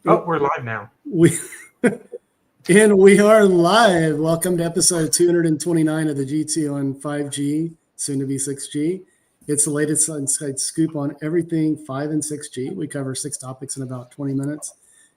Oh, we're live now. We and we are live. Welcome to episode 229 of the G2 on 5G, soon to be 6G. It's the latest inside scoop on everything 5 and 6G. We cover 6 topics in about 20 minutes,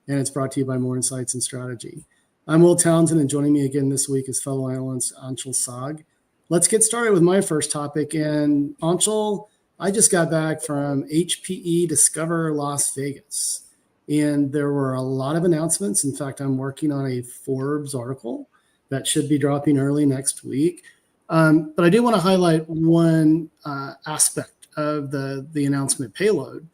and it's brought to you by More Insights and Strategy. I'm Will Townsend, and joining me again this week is fellow analyst Anshel Sag. Let's get started with my first topic. And Anshel, I just got back from HPE Discover Las Vegas. And there were a lot of announcements. In fact, I'm working on a Forbes article that should be dropping early next week. But I do want to highlight one aspect of the announcement payload.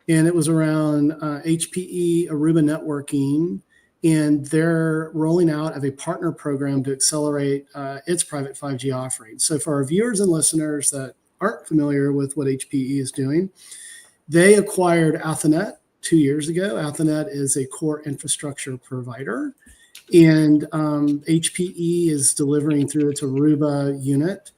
And it was around HPE Aruba Networking. And they're rolling out of a partner program to accelerate its private 5G offering. So for our viewers and listeners that aren't familiar with what HPE is doing, they acquired Athonet 2 years ago. Athonet is a core infrastructure provider, and HPE is delivering through its Aruba unit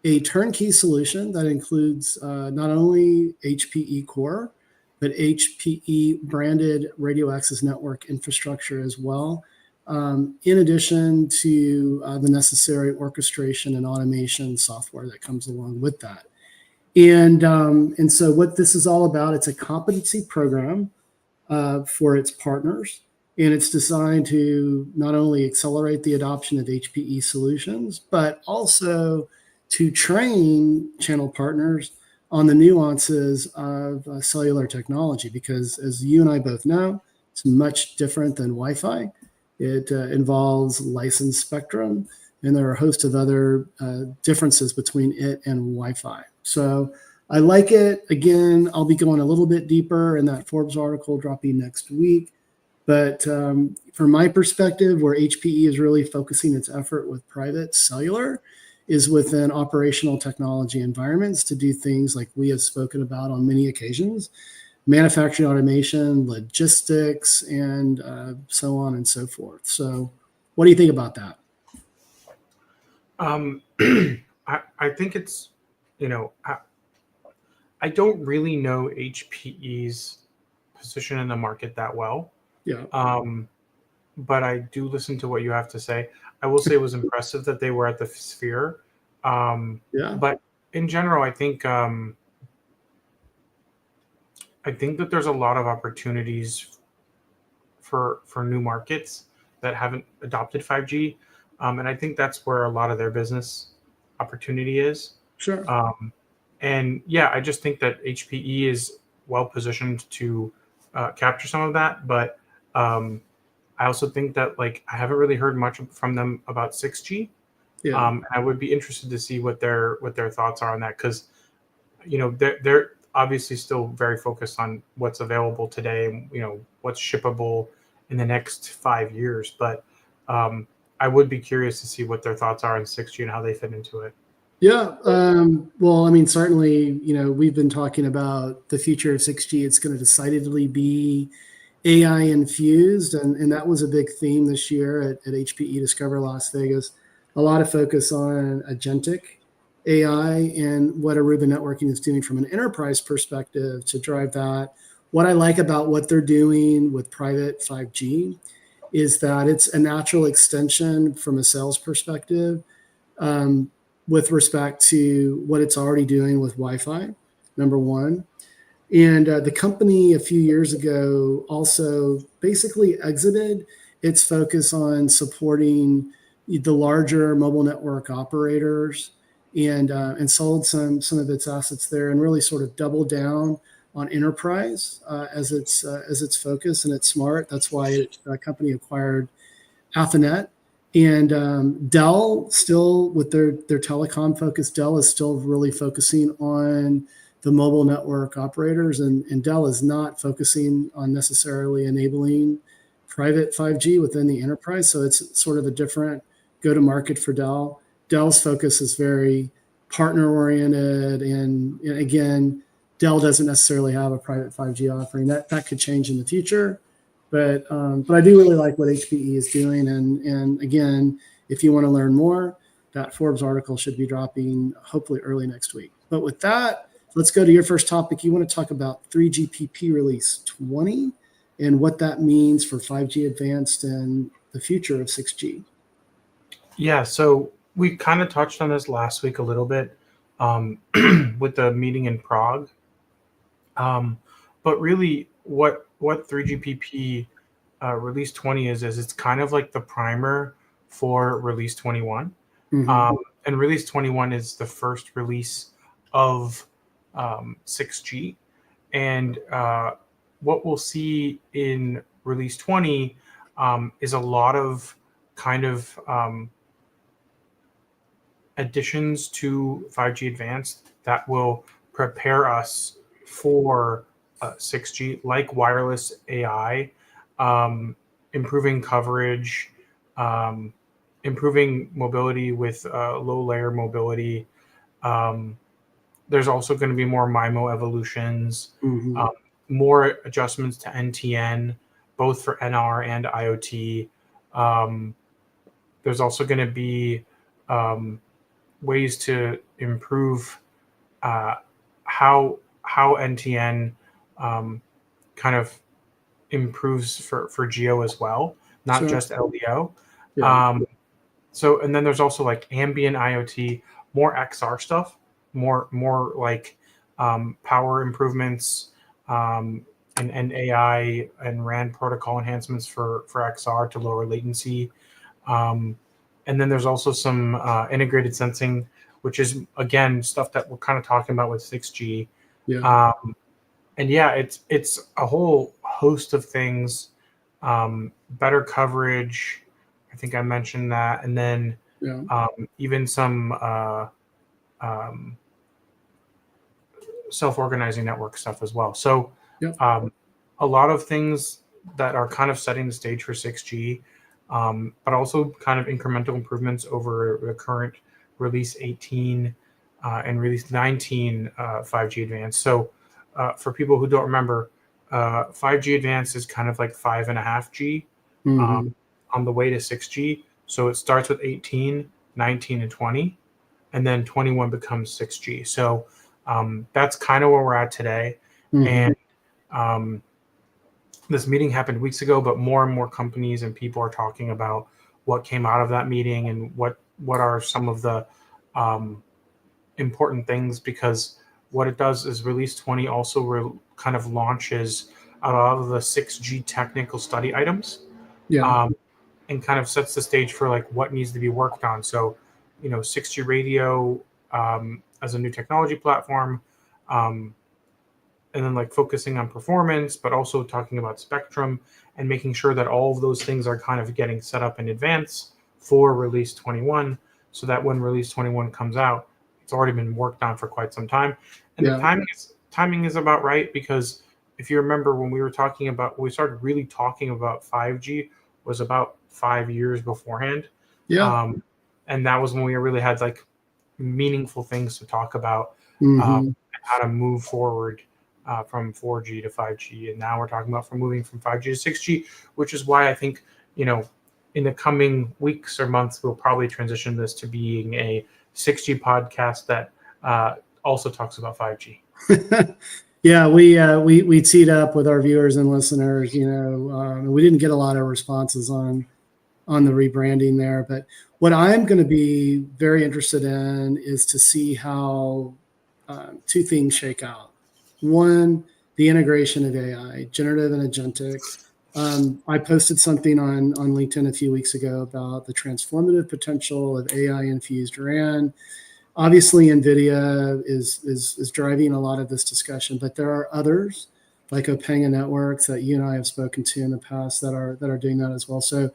a turnkey solution that includes not only HPE core, but HPE branded radio access network infrastructure as well, in addition to the necessary orchestration and automation software that comes along with that. And so what this is all about, it's a competency program for its partners, and it's designed to not only accelerate the adoption of HPE solutions, but also to train channel partners on the nuances of cellular technology, because as you and I both know, it's much different than Wi-Fi. It involves licensed spectrum, and there are a host of other differences between it and Wi-Fi. So I like it. Again, I'll be going a little bit deeper in that Forbes article dropping next week. But from my perspective, where HPE is really focusing its effort with private cellular is within operational technology environments to do things like we have spoken about on many occasions, manufacturing automation, logistics, and so on and so forth. So what do you think about that? I think it's, I don't really know HPE's position in the market that well. Yeah. But I do listen to what you have to say. I will say it was impressive that they were at the Sphere. Yeah. But in general, I think that there's a lot of opportunities for new markets that haven't adopted 5G. And I think that's where a lot of their business opportunity is. Sure. And yeah, I just think that HPE is well positioned to capture some of that. But I also think that I haven't really heard much from them about 6G. Yeah. And I would be interested to see what their thoughts are on that, because they're obviously still very focused on what's available today and what's shippable in the next 5 years. But I would be curious to see what their thoughts are on 6G and how they fit into it. Yeah. Well, I mean, certainly, we've been talking about the future of 6G. It's going to decidedly be AI infused. And that was a big theme this year at HPE Discover Las Vegas. A lot of focus on agentic AI and what Aruba Networking is doing from an enterprise perspective to drive that. What I like about what they're doing with private 5G is that it's a natural extension from a sales perspective with respect to what it's already doing with Wi-Fi, number one. And the company a few years ago also basically exited its focus on supporting the larger mobile network operators and sold some of its assets there and really sort of doubled down on enterprise as its focus, and it's smart. That's why the company acquired Athonet. And Dell, still with their telecom focus, Dell is still really focusing on the mobile network operators, and Dell is not focusing on necessarily enabling private 5G within the enterprise. So it's sort of a different go-to-market for Dell. Dell's focus is very partner-oriented, and again, Dell doesn't necessarily have a private 5G offering. That could change in the future. But I do really like what HPE is doing. And again, if you want to learn more, that Forbes article should be dropping hopefully early next week. But with that, let's go to your first topic. You want to talk about 3GPP release 20 and what that means for 5G Advanced and the future of 6G. Yeah, so we kind of touched on this last week a little bit um, with the meeting in Prague. But really, what 3GPP Release 20 is it's kind of like the primer for Release 21. And Release 21 is the first release of 6G. And what we'll see in Release 20 is a lot of kind of additions to 5G Advanced that will prepare us for 6G, like wireless AI, improving coverage, um, improving mobility with low layer mobility. Um, there's also going to be more MIMO evolutions, um, more adjustments to NTN, both for NR and IoT. There's also going to be ways to improve uh, how NTN kind of improves for Geo as well, not just LDO. Yeah. So and then there's also like ambient IoT, more XR stuff, more like power improvements, and AI and RAN protocol enhancements for XR to lower latency. Um, and then there's also some integrated sensing, which is again stuff that we're kind of talking about with 6G. Yeah. And yeah, it's a whole host of things. Better coverage, I think I mentioned that, and then Yeah. even some um, self-organizing network stuff as well. So Yep. a lot of things that are kind of setting the stage for 6G, but also kind of incremental improvements over the current release 18 and release 19 5G Advanced. So for people who don't remember, 5G Advanced is kind of like 5.5G on the way to 6G. So it starts with 18, 19, and 20, and then 21 becomes 6G. So that's kind of where we're at today. And um, this meeting happened weeks ago, but more and more companies and people are talking about what came out of that meeting and what are some of the important things, because what it does is Release 20 also kind of launches a lot of the 6G technical study items. Yeah. And kind of sets the stage for like what needs to be worked on. So, 6G radio as a new technology platform, um, and then like focusing on performance, but also talking about spectrum and making sure that all of those things are kind of getting set up in advance for Release 21, so that when Release 21 comes out, it's already been worked on for quite some time. And the timing is about right, because if you remember when we started really talking about 5G was about 5 years beforehand. Yeah. And that was when we really had like meaningful things to talk about, Mm-hmm. how to move forward from 4G to 5G. And now we're talking about moving from 5G to 6G, which is why I think, in the coming weeks or months, we'll probably transition this to being a 6G podcast that also talks about 5G. Yeah, we teed up with our viewers and listeners. We didn't get a lot of responses on the rebranding there, but what I'm going to be very interested in is to see how two things shake out. One, the integration of AI, generative and agentic. I posted something on LinkedIn a few weeks ago about the transformative potential of AI infused RAN. Obviously, NVIDIA is driving a lot of this discussion, but there are others like Opanga Networks that you and I have spoken to in the past that are doing that as well. So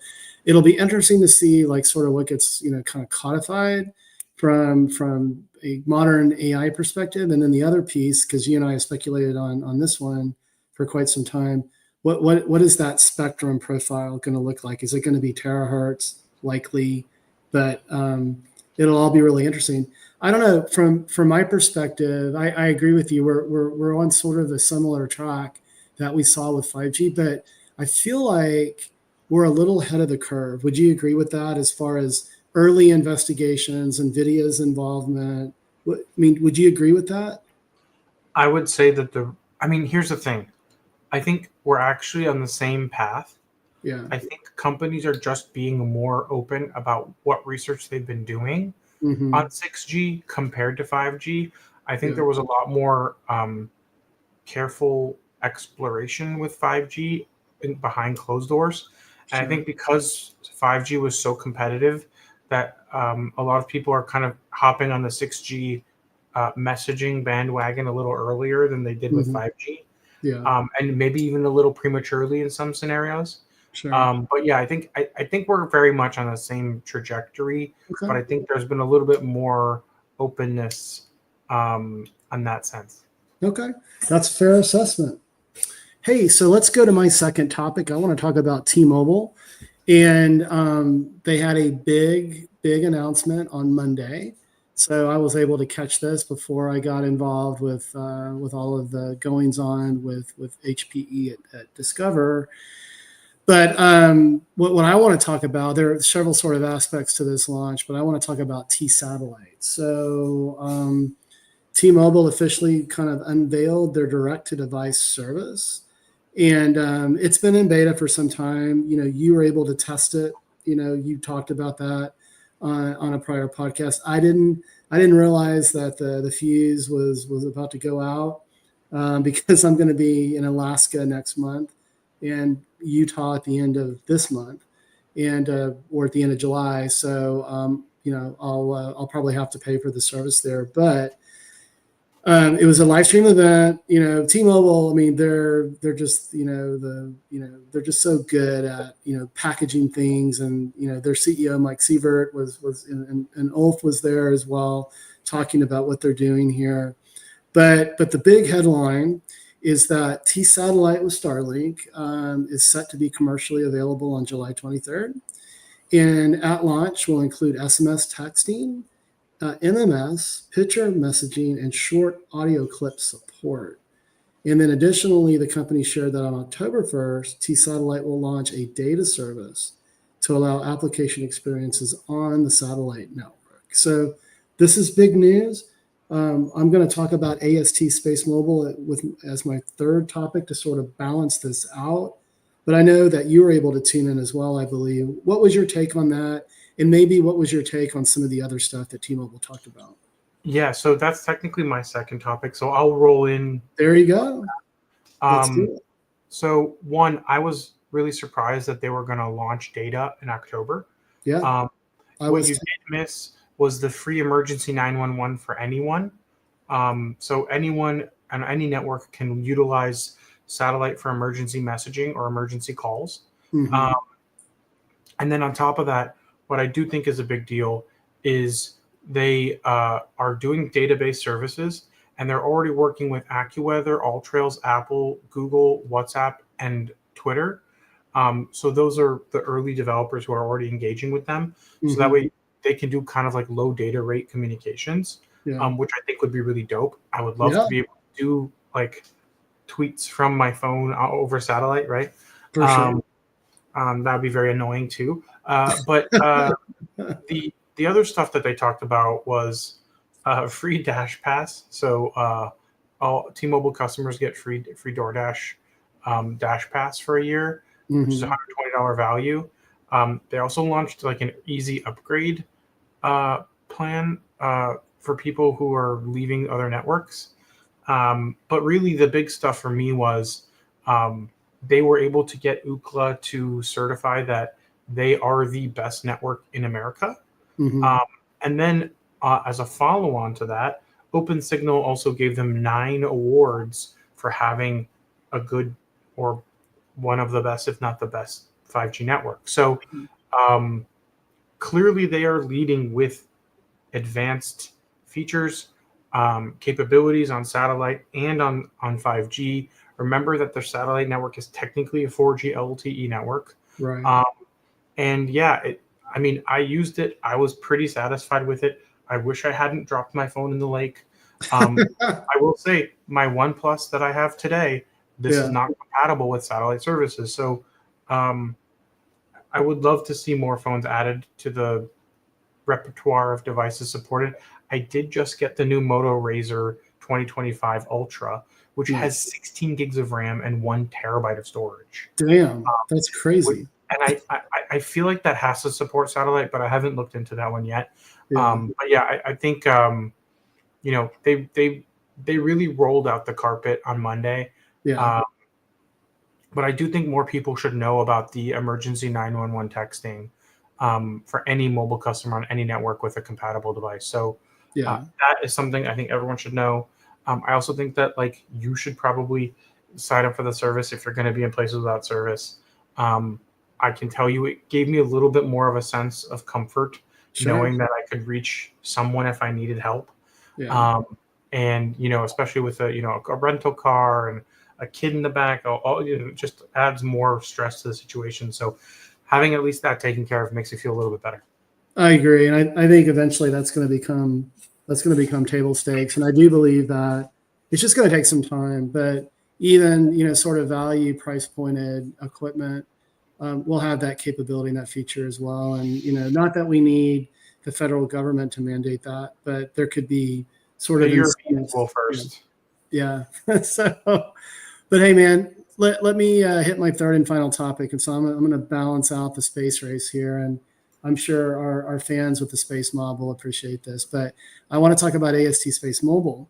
it'll be interesting to see like sort of what gets kind of codified from a modern AI perspective, and then the other piece, because you and I have speculated on this one for quite some time. What is that spectrum profile going to look like? Is it going to be terahertz? Likely, but it'll all be really interesting. I don't know. From my perspective, I agree with you. We're on sort of a similar track that we saw with 5G, but I feel like we're a little ahead of the curve. Would you agree with that as far as early investigations, NVIDIA's involvement? Would you agree with that? I would say that here's the thing. I think we're actually on the same path. Yeah. I think companies are just being more open about what research they've been doing Mm-hmm. on 6G compared to 5G. I think Yeah. there was a lot more careful exploration with 5G behind closed doors. And I Sure. think because 5G was so competitive that a lot of people are kind of hopping on the 6G messaging bandwagon a little earlier than they did with Mm-hmm. 5G, Yeah. and maybe even a little prematurely in some scenarios. Sure. But yeah, I think we're very much on the same trajectory, Okay. but I think there's been a little bit more openness on that sense. Okay. That's a fair assessment. Hey, so let's go to my second topic. I want to talk about T-Mobile, and they had a big announcement on Monday. So I was able to catch this before I got involved with all of the goings on with HPE at Discover. But what I want to talk about, there are several sort of aspects to this launch, but I want to talk about T Satellite. So T-Mobile officially kind of unveiled their direct-to-device service, and it's been in beta for some time. You know, you were able to test it. You know, you talked about that on a prior podcast. I didn't. I didn't realize that the fuse was about to go out because I'm going to be in Alaska next month and Utah at the end of this month, and or at the end of July. So you know, I'll probably have to pay for the service there, but it was a live stream event. You know, T-Mobile. I mean, they're just they're just so good at packaging things, and their CEO Mike Sievert was and Ulf was there as well, talking about what they're doing here. But the big headline is that T Satellite with Starlink is set to be commercially available on July 23rd, and at launch will include SMS texting, MMS, picture messaging, and short audio clip support. And then additionally, the company shared that on October 1st, T Satellite will launch a data service to allow application experiences on the satellite network. So this is big news. I'm going to talk about AST SPaceMobile as my third topic to sort of balance this out. But I know that you were able to tune in as well, I believe. What was your take on that? And maybe what was your take on some of the other stuff that T-Mobile talked about? Yeah, so that's technically my second topic. So I'll roll in. There you go. Let's do Um, it. so one, I was really surprised that they were going to launch data in October. Yeah, Um, I what was you too. did miss was the free emergency 911 for anyone. So anyone on any network can utilize satellite for emergency messaging or emergency calls. Mm-hmm. Um, and then on top of that, what I do think is a big deal is they are doing database services, and they're already working with AccuWeather, AllTrails, Apple, Google, WhatsApp, and Twitter. So those are the early developers who are already engaging with them. So that Mm-hmm. way they can do kind of like low data rate communications, Yeah. which I think would be really dope. I would love Yeah, to be able to do like tweets from my phone over satellite, right? for sure. Um, that would be very annoying too. But the other stuff that they talked about was free Dash Pass. So all T-Mobile customers get free DoorDash Dash Pass for a year, which is a Mm-hmm. $120 value. They also launched like an easy upgrade plan for people who are leaving other networks. But really, the big stuff for me was um, they were able to get Ookla to certify that they are the best network in America. Mm-hmm. Um, and then, as a follow on to that, OpenSignal also gave them 9 awards for having a good or one of the best, if not the best, 5G network. So um, clearly, they are leading with advanced features, capabilities on satellite and on 5G. Remember that their satellite network is technically a 4G LTE network. Right. Um, and yeah, I mean, I used it. I was pretty satisfied with it. I wish I hadn't dropped my phone in the lake. I will say, my OnePlus that I have today, this is Yeah. not compatible with satellite services. So um, I would love to see more phones added to the repertoire of devices supported. I did just get the new Moto Razr 2025 Ultra, which has 16 gigs of RAM and 1 terabyte of storage. Damn, that's crazy. And I feel like that has to support satellite, but I haven't looked into that one yet. Yeah. But yeah, I think they really rolled out the carpet on Monday. Yeah. But I do think more people should know about the emergency 911 texting for any mobile customer on any network with a compatible device. So that is something I think everyone should know. I also think that like you should probably sign up for the service if you're going to be in places without service. I can tell you it gave me a little bit more of a sense of comfort knowing that I could reach someone if I needed help. Yeah. And especially with a rental car and a kid in the back, just adds more stress to the situation. So having at least that taken care of makes you feel a little bit better. I agree, and I think eventually that's going to become table stakes, and I do believe that it's just going to take some time. But even sort of value price pointed equipment will have that capability and that feature as well. And not that we need the federal government to mandate that, but there could be sort of Europeans will first. Yeah. So, but hey, man, let me hit my third and final topic, and so I'm going to balance out the space race here, and I'm sure our fans with the SpaceMob will appreciate this, but I want to talk about AST SpaceMobile,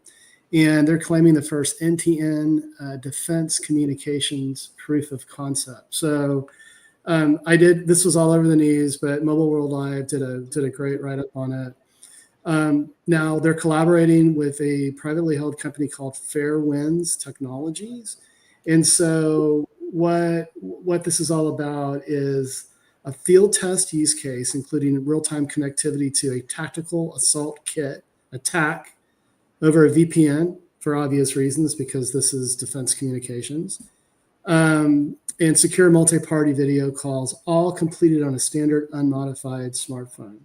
and they're claiming the first NTN defense communications proof of concept. So this was all over the news, but Mobile World Live did a great write-up on it. Now they're collaborating with a privately held company called Fairwinds Technologies. And so what this is all about is a field test use case, including real-time connectivity to a tactical assault kit attack over a VPN for obvious reasons, because this is defense communications, and secure multi-party video calls, all completed on a standard unmodified smartphone.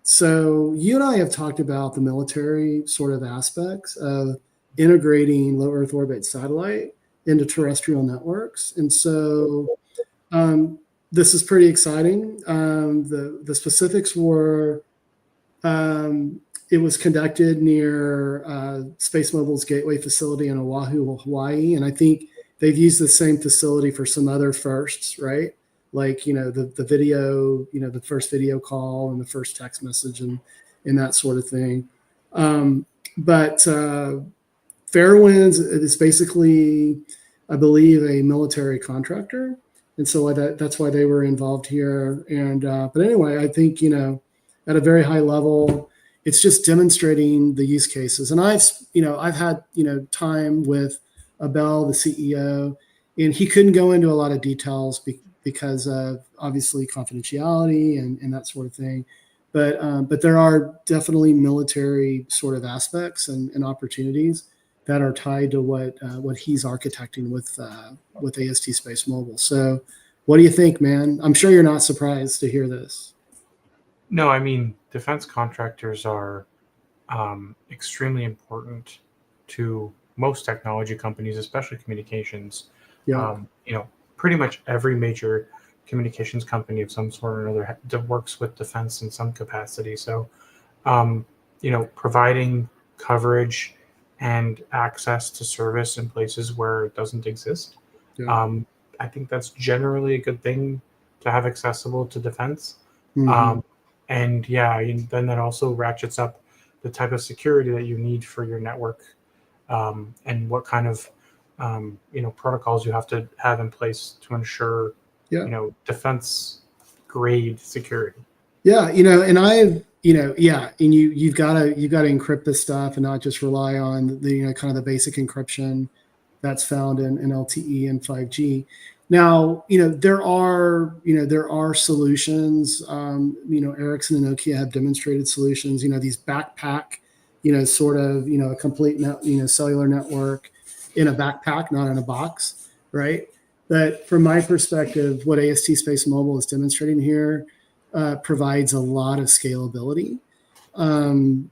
So you and I have talked about the military sort of aspects of integrating low Earth orbit satellite into terrestrial networks. And so this is pretty exciting. The specifics were it was conducted near SpaceMobile's Gateway facility in Oahu, Hawaii. And I think they've used the same facility for some other firsts, right? Like, the video, the first video call and the first text message and that sort of thing. But Fairwinds is basically, I believe, a military contractor. And so that's why they were involved here. And but anyway, I think, at a very high level, it's just demonstrating the use cases. And I've had, time with Abel, the CEO, and he couldn't go into a lot of details because of obviously confidentiality and that sort of thing. But there are definitely military sort of aspects and opportunities that are tied to what he's architecting with AST SpaceMobile. So what do you think, man? I'm sure you're not surprised to hear this. No, I mean, defense contractors are extremely important to most technology companies, especially communications. Yeah. Pretty much every major communications company of some sort or another works with defense in some capacity. So, providing coverage and access to service in places where it doesn't exist. Yeah. I think that's generally a good thing to have accessible to defense. Mm-hmm. And then that also ratchets up the type of security that you need for your network, and what kind of protocols you have to have in place to ensure defense grade security. Yeah, and I've and you've got to encrypt this stuff and not just rely on the kind of the basic encryption that's found in LTE and 5G. Now, there are solutions. Ericsson and Nokia have demonstrated solutions. These backpack, sort of a complete cellular network in a backpack, not in a box, right? But from my perspective, what AST SpaceMobile is demonstrating here provides a lot of scalability, and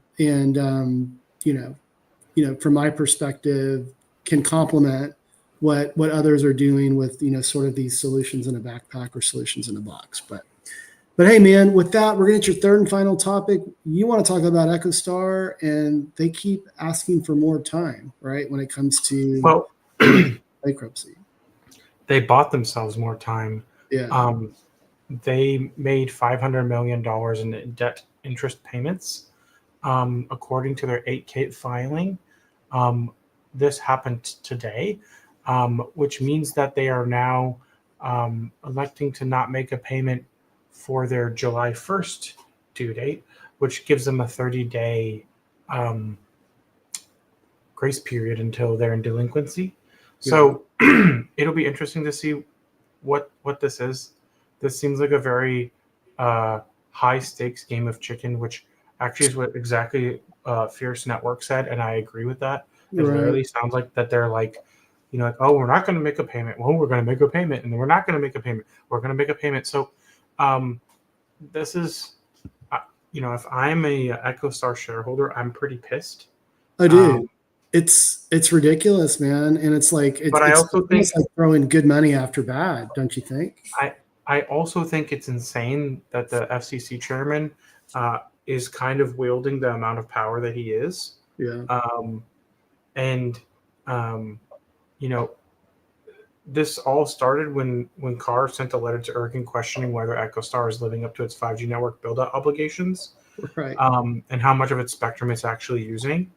from my perspective, can complement what others are doing with sort of these solutions in a backpack or solutions in a box. But But hey, man, with that, we're going to get your third and final topic. You want to talk about Echostar, and they keep asking for more time, right? When it comes to Well, bankruptcy. they bought themselves more time. Yeah. They made $500 million in debt interest payments, according to their 8K filing. This happened today, which means that they are now electing to not make a payment for their July 1st due date, which gives them a 30-day grace period until they're in delinquency. So it'll be interesting to see what this is. This seems like a very high stakes game of chicken, which actually is what exactly Fierce Network said, and I agree with that. It literally sounds like that they're like, like, oh, we're not going to make a payment. Well, we're going to make a payment, and then we're not going to make a payment. We're going to make a payment. So, this is, if I'm a Echostar shareholder, I'm pretty pissed. I do. It's ridiculous, man, and it's like but I also think like throwing good money after bad, don't you think? I also think it's insane that the FCC chairman is kind of wielding the amount of power that he is. Yeah. And this all started when Carr sent a letter to Ergen questioning whether Echostar is living up to its 5G network build-out obligations, right? And how much of its spectrum it's actually using.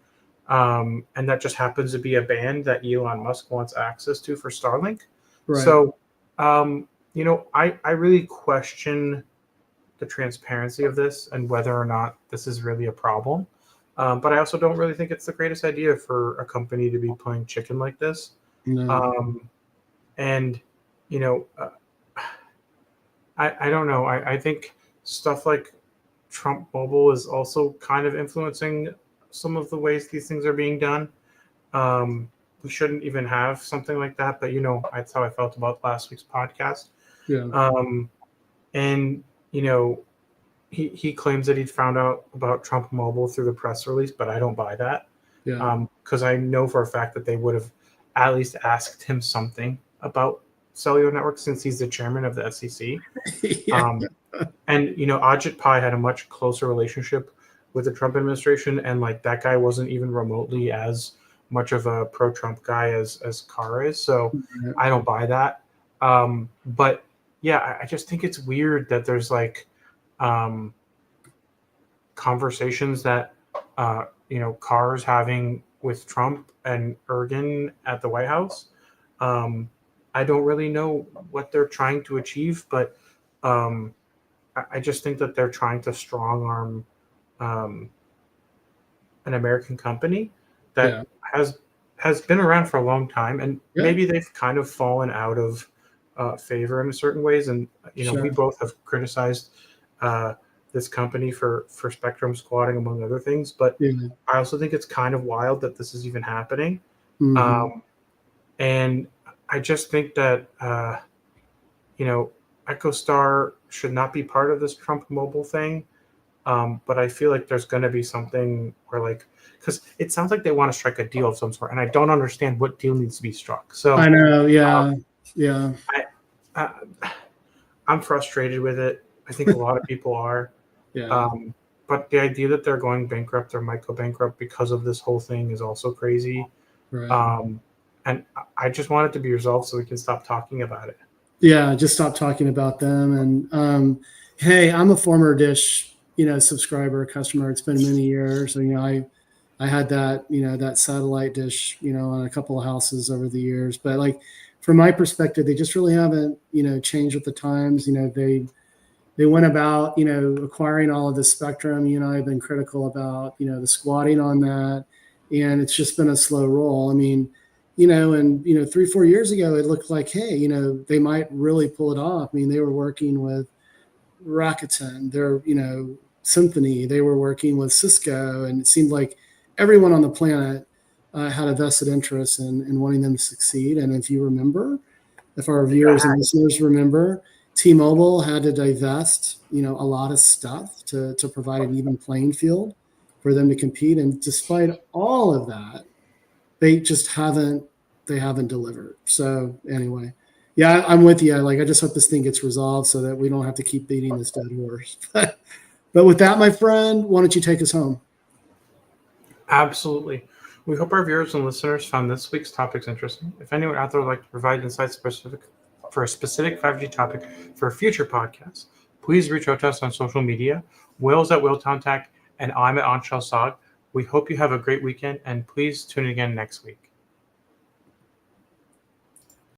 And that just happens to be a band that Elon Musk wants access to for Starlink. Right. So, I really question the transparency of this and whether or not this is really a problem. But I also don't really think it's the greatest idea for a company to be playing chicken like this. No. And, I don't know. I think stuff like Trump Mobile is also kind of influencing some of the ways these things are being done. We shouldn't even have something like that, but that's how I felt about last week's podcast. Yeah. And he claims that he'd found out about Trump Mobile through the press release, but I don't buy that. Yeah. Because I know for a fact that they would have at least asked him something about cellular networks since he's the chairman of the FCC. Yeah. And Ajit Pai had a much closer relationship with the Trump administration, and like that guy wasn't even remotely as much of a pro-Trump guy as Carr is. So Yeah. I don't buy that. But yeah, I just think it's weird that there's like conversations that Carr is having with Trump and Ergen at the White House. I don't really know what they're trying to achieve, but I just think that they're trying to strong arm an American company that has been around for a long time, and maybe they've kind of fallen out of favor in certain ways. And we both have criticized this company for spectrum squatting, among other things. But I also think it's kind of wild that this is even happening. Mm-hmm. And I just think that Echostar should not be part of this Trump Mobile thing. But I feel like there's going to be something where, because it sounds like they want to strike a deal of some sort, and I don't understand what deal needs to be struck. So I know, I'm frustrated with it. I think a lot of people are. But the idea that they're going bankrupt or might go bankrupt because of this whole thing is also crazy. Right. And I just want it to be resolved so we can stop talking about it. Yeah, just stop talking about them. And hey, I'm a former Dish, subscriber, customer. It's been many years. And, I had that, that satellite dish, on a couple of houses over the years. But from my perspective, they just really haven't, changed with the times. They went about, acquiring all of the spectrum. You and I have been critical about, the squatting on that. And it's just been a slow roll. I mean, and 3-4 years ago, it looked like, hey, they might really pull it off. I mean, they were working with Rakuten, their, Symphony. They were working with Cisco, and it seemed like everyone on the planet had a vested interest in wanting them to succeed. And if you remember, if our viewers and listeners remember, T-Mobile had to divest, a lot of stuff to provide an even playing field for them to compete. And despite all of that, they just haven't delivered. So anyway, Yeah, I'm with you. I just hope this thing gets resolved so that we don't have to keep beating this dead horse. But with that, my friend, why don't you take us home? Absolutely. We hope our viewers and listeners found this week's topics interesting. If anyone out there would like to provide insights for a specific 5G topic for a future podcast, please reach out to us on social media. Will's at WillTownTech, and I'm at Anshel. We hope you have a great weekend, and please tune in again next week.